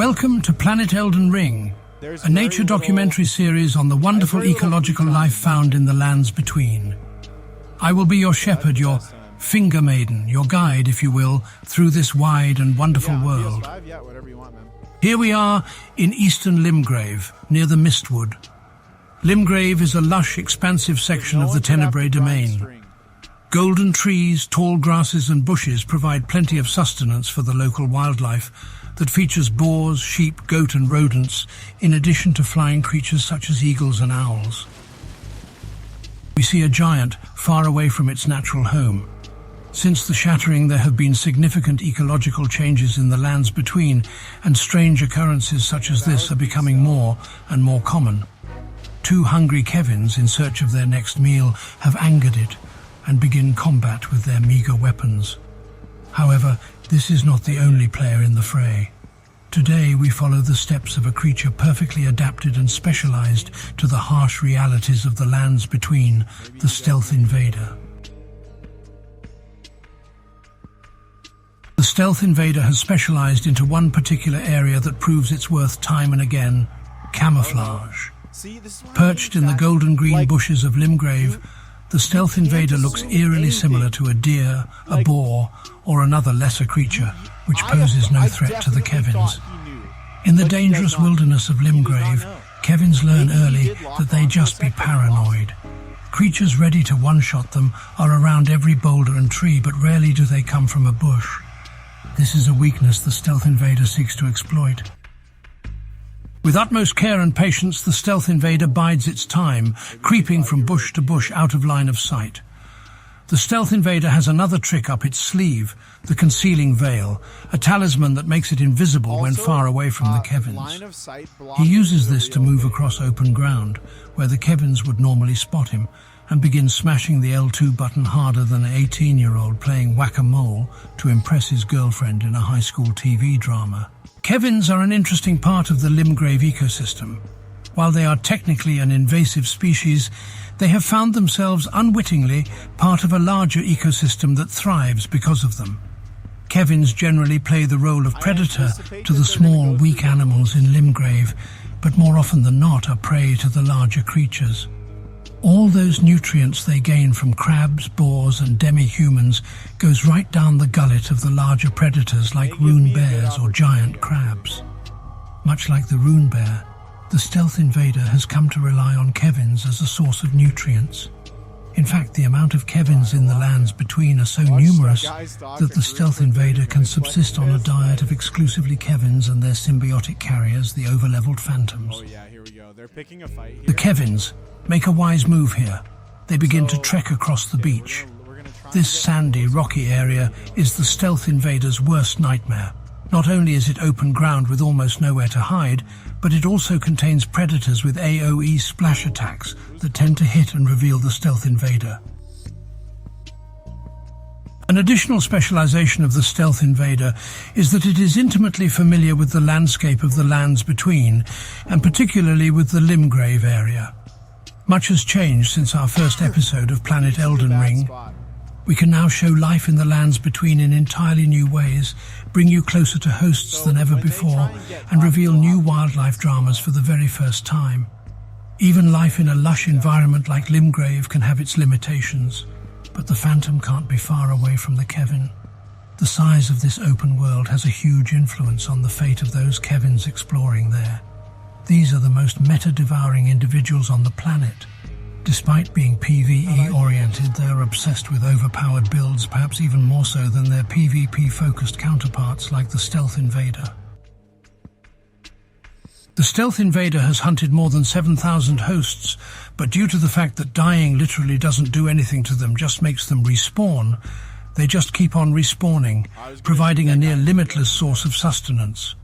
Welcome to Planet Elden Ring, a nature documentary series on the wonderful ecological life found in the lands between. I will be your shepherd, your finger maiden, your guide, if you will, through this wide and wonderful world. Here we are in eastern Limgrave, near the Mistwood. Limgrave is a lush, expansive section of the Tenebrae domain. Golden trees, tall grasses and bushes provide plenty of sustenance for the local wildlife that features boars, sheep, goat and rodents, in addition to flying creatures such as eagles and owls. We see a giant far away from its natural home. Since the shattering, there have been significant ecological changes in the lands between, and strange occurrences such as this are becoming more and more common. Two hungry Kevins in search of their next meal have angered it and begin combat with their meager weapons. However, this is not the only player in the fray. Today we follow the steps of a creature perfectly adapted and specialized to the harsh realities of the lands between, the Stealth Invader. The Stealth Invader has specialized into one particular area that proves its worth time and again: camouflage. Perched in the golden green bushes of Limgrave, the Stealth Invader looks eerily similar to a deer, a boar, or another lesser creature, which poses no threat to the Kevins. In the dangerous wilderness of Limgrave, Kevins learn early that they just be paranoid. Creatures ready to one-shot them are around every boulder and tree, but rarely do they come from a bush. This is a weakness the Stealth Invader seeks to exploit. With utmost care and patience, the Stealth Invader bides its time, creeping from bush to bush out of line of sight. The Stealth Invader has another trick up its sleeve, the Concealing Veil, a talisman that makes it invisible when far away from the Kevins. He uses this to move across open ground, where the Kevins would normally spot him, and begin smashing the L2 button harder than an 18-year-old playing whack-a-mole to impress his girlfriend in a high school TV drama. Kevins are an interesting part of the Limgrave ecosystem. While they are technically an invasive species, they have found themselves unwittingly part of a larger ecosystem that thrives because of them. Kevins generally play the role of predator to the small, weak animals in Limgrave, but more often than not are prey to the larger creatures. All those nutrients they gain from crabs, boars and demi-humans goes right down the gullet of the larger predators like rune bears or giant crabs. Much like the rune bear, the Stealth Invader has come to rely on Kevins as a source of nutrients. In fact, the amount of Kevins in the lands between are so numerous that the Stealth Invader can subsist on a diet of exclusively Kevins and their symbiotic carriers, the overleveled phantoms. The Kevins make a wise move here. They begin to trek across the beach. This sandy, rocky area is the Stealth Invader's worst nightmare. Not only is it open ground with almost nowhere to hide, but it also contains predators with AoE splash attacks that tend to hit and reveal the Stealth Invader. An additional specialization of the Stealth Invader is that it is intimately familiar with the landscape of the lands between, and particularly with the Limgrave area. Much has changed since our first episode of Planet Elden Ring. We can now show life in the lands between in entirely new ways, bring you closer to hosts than ever before, and reveal new wildlife dramas for the very first time. Even life in a lush environment like Limgrave can have its limitations, but the Phantom can't be far away from the Kevin. The size of this open world has a huge influence on the fate of those Kevins exploring there. These are the most meta-devouring individuals on the planet. Despite being PvE-oriented, they are obsessed with overpowered builds, perhaps even more so than their PvP-focused counterparts like the Stealth Invader. The Stealth Invader has hunted more than 7,000 hosts, but due to the fact that dying literally doesn't do anything to them, just makes them respawn, they just keep on respawning, providing a near limitless source of sustenance.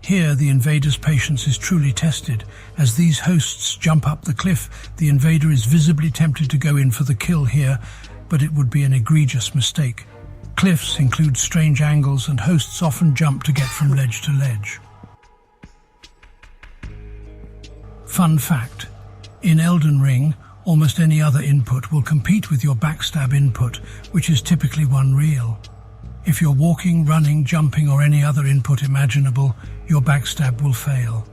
Here, the Invader's patience is truly tested. As these hosts jump up the cliff, the Invader is visibly tempted to go in for the kill here, but it would be an egregious mistake. Cliffs include strange angles, and hosts often jump to get from ledge to ledge. Fun fact: in Elden Ring, almost any other input will compete with your backstab input, which is typically one reel. If you're walking, running, jumping, or any other input imaginable, your backstab will fail.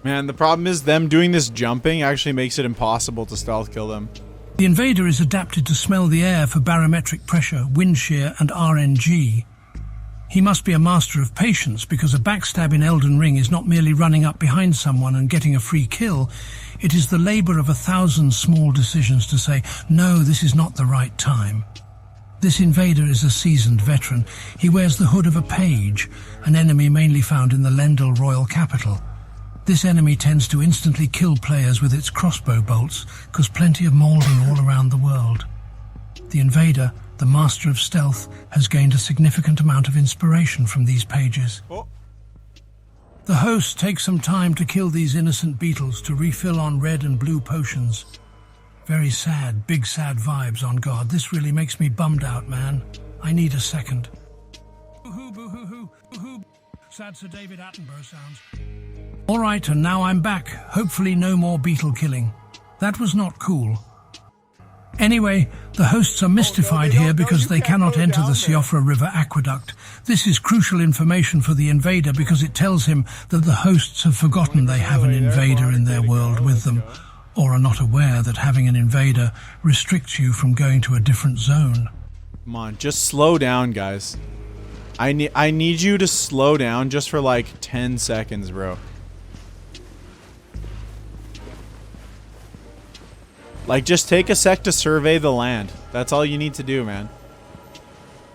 Man, the problem is them doing this jumping actually makes it impossible to stealth kill them. The Invader is adapted to smell the air for barometric pressure, wind shear, and RNG. He must be a master of patience, because a backstab in Elden Ring is not merely running up behind someone and getting a free kill. It is the labor of 1,000 small decisions to say, no, this is not the right time. This Invader is a seasoned veteran. He wears the hood of a page, an enemy mainly found in the Lendl royal capital. This enemy tends to instantly kill players with its crossbow bolts, cause plenty of mauling all around the world. The Invader, the master of stealth, has gained a significant amount of inspiration from these pages. The host takes some time to kill these innocent beetles to refill on red and blue potions. Very sad, big sad vibes on God. This really makes me bummed out, man. I need a second. Boo-hoo, boo-hoo, boo-hoo. Sad Sir David Attenborough sounds. All right, and now I'm back. Hopefully no more beetle killing. That was not cool. Anyway, the hosts are mystified here because they cannot enter the Siofra River Aqueduct. This is crucial information for the Invader because it tells him that the hosts have forgotten they have an Invader in their world with them, or are not aware that having an Invader restricts you from going to a different zone. Come on, just slow down, guys. I need you to slow down just for like 10 seconds, bro. Like, just take a sec to survey the land. That's all you need to do, man.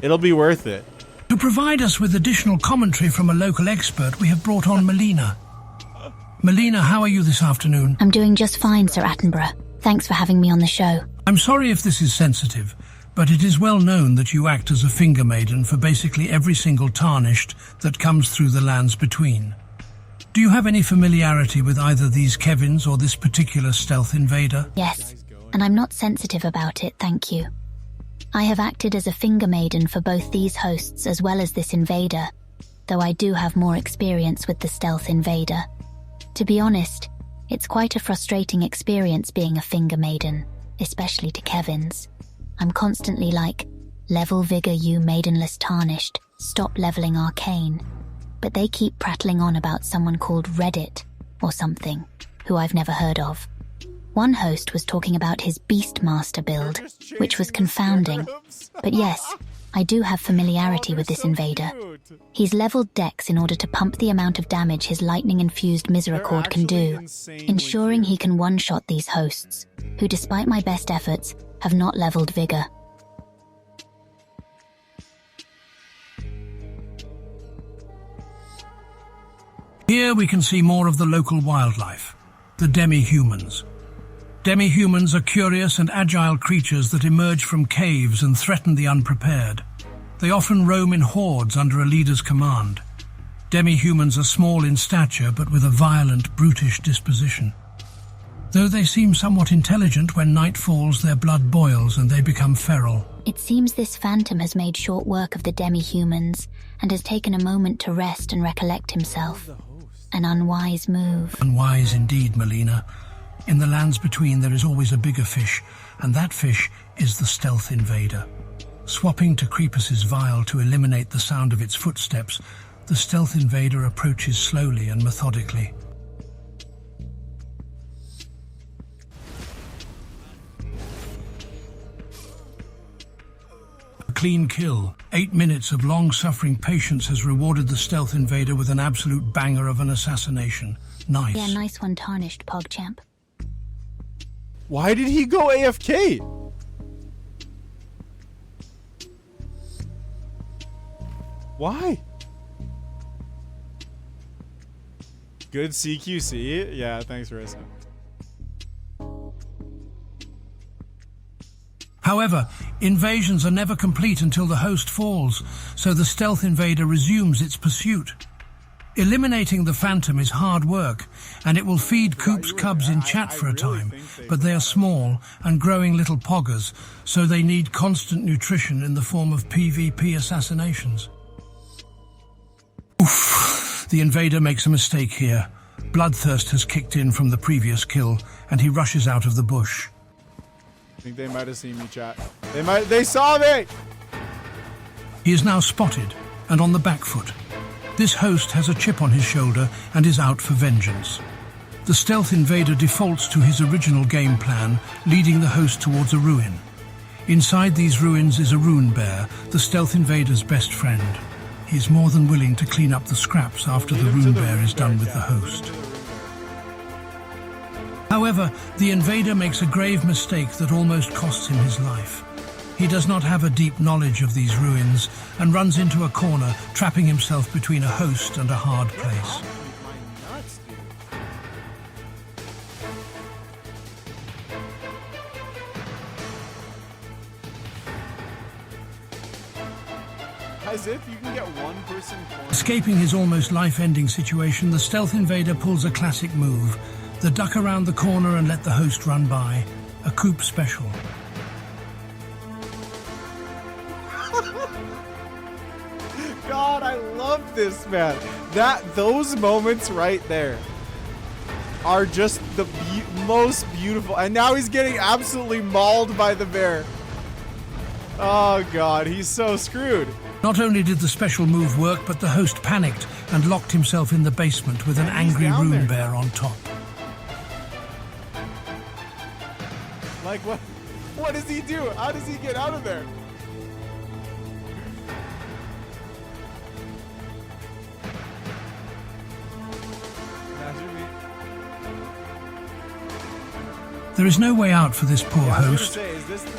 It'll be worth it. To provide us with additional commentary from a local expert, we have brought on Melina. Melina, how are you this afternoon? I'm doing just fine, Sir Attenborough. Thanks for having me on the show. I'm sorry if this is sensitive, but it is well known that you act as a finger maiden for basically every single tarnished that comes through the lands between. Do you have any familiarity with either these Kevins or this particular stealth Invader? Yes, and I'm not sensitive about it, thank you. I have acted as a finger maiden for both these hosts as well as this Invader, though I do have more experience with the stealth Invader. To be honest, it's quite a frustrating experience being a finger maiden, especially to Kevins. I'm constantly like, level vigor you maidenless tarnished, stop leveling arcane. But they keep prattling on about someone called Reddit, or something, who I've never heard of. One host was talking about his Beastmaster build, which was confounding. But yes, I do have familiarity with this Invader. He's leveled Dex in order to pump the amount of damage his lightning-infused Misericord can do, ensuring he can one-shot these hosts, who despite my best efforts, have not leveled Vigor. Here we can see more of the local wildlife, the demi-humans. Demi-humans are curious and agile creatures that emerge from caves and threaten the unprepared. They often roam in hordes under a leader's command. Demi-humans are small in stature but with a violent, brutish disposition. Though they seem somewhat intelligent, when night falls their blood boils and they become feral. It seems this phantom has made short work of the demi-humans and has taken a moment to rest and recollect himself. An unwise move. Unwise indeed, Melina. In the lands between there is always a bigger fish, and that fish is the stealth Invader. Swapping to Creepus's vial to eliminate the sound of its footsteps, the stealth Invader approaches slowly and methodically. A clean kill. 8 minutes of long-suffering patience has rewarded the stealth Invader with an absolute banger of an assassination. Nice. Yeah, nice one, tarnished, PogChamp. Why did he go AFK? Why? Good CQC? Yeah, thanks, Rissa. However, invasions are never complete until the host falls, so the stealth Invader resumes its pursuit. Eliminating the Phantom is hard work, and it will feed Koop's cubs in chat for a time, but they are small and growing little poggers, so they need constant nutrition in the form of PvP assassinations. Oof! The Invader makes a mistake here. Bloodthirst has kicked in from the previous kill, and he rushes out of the bush. I think they might have seen me, chat. They saw me! He is now spotted and on the back foot. This host has a chip on his shoulder and is out for vengeance. The stealth invader defaults to his original game plan, leading the host towards a ruin. Inside these ruins is a rune bear, the stealth invader's best friend. He is more than willing to clean up the scraps after the rune bear is done with the host. However, the invader makes a grave mistake that almost costs him his life. He does not have a deep knowledge of these ruins and runs into a corner, trapping himself between a host and a hard place. As if you can get one person. Escaping his almost life-ending situation, the stealth invader pulls a classic move. The duck around the corner and let the host run by. A Koop special. God, I love this, man. Those moments right there are just the most beautiful. And now he's getting absolutely mauled by the bear. Oh God, he's so screwed. Not only did the special move work, but the host panicked and locked himself in the basement with an angry rune bear on top. Like what does he do? How does he get out of there? There is no way out for this poor host.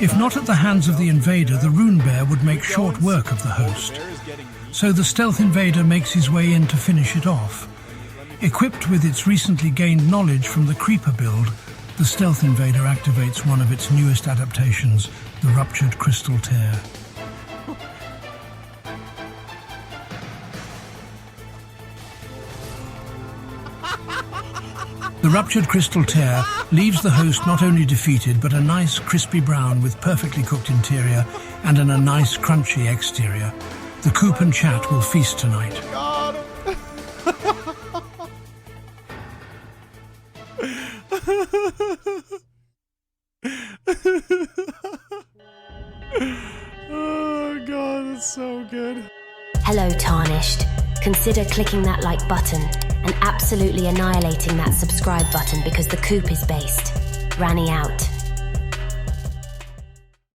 If not at the hands of the invader, the rune bear would make short work of the host. So the stealth invader makes his way in to finish it off. Equipped with its recently gained knowledge from the creeper build, the stealth invader activates one of its newest adaptations, the Ruptured Crystal Tear. The Ruptured Crystal Tear leaves the host not only defeated, but a nice crispy brown with perfectly cooked interior and a nice crunchy exterior. The Koop and chat will feast tonight. God. Oh God, that's so good. Hello, Tarnished. Consider clicking that like button and absolutely annihilating that subscribe button because the Koop is based. Ranny out.